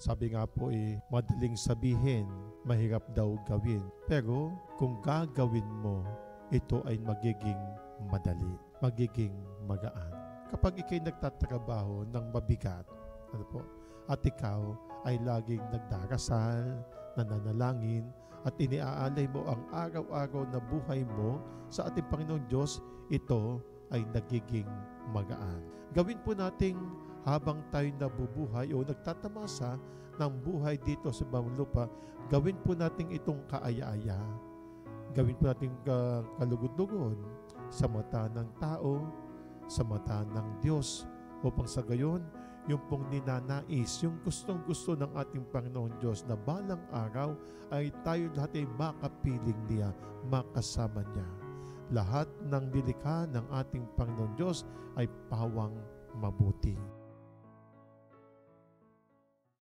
Sabi nga po madaling sabihin, mahirap daw gawin. Pero kung gagawin mo, ito ay magiging madali, magiging magaan. Kapag ikay nagtatrabaho ng mabigat, at ikaw ay laging nagdarasal, nananalangin, at iniaalay mo ang araw-araw na buhay mo sa ating Panginoon Diyos, ito ay nagiging magaan. Gawin po nating habang tayo nabubuhay o nagtatamasa ng buhay dito sa bawang lupa, gawin po natin itong kaaya-aya. Gawin po natin kalugod-lugod sa mata ng tao, sa mata ng Diyos, upang sa gayon, yung pong ninanais, yung gustong-gusto ng ating Panginoon Diyos na balang araw ay tayo lahat ay makapiling niya, makasama niya. Lahat ng nilikha ng ating Panginoon Diyos ay pawang mabuti.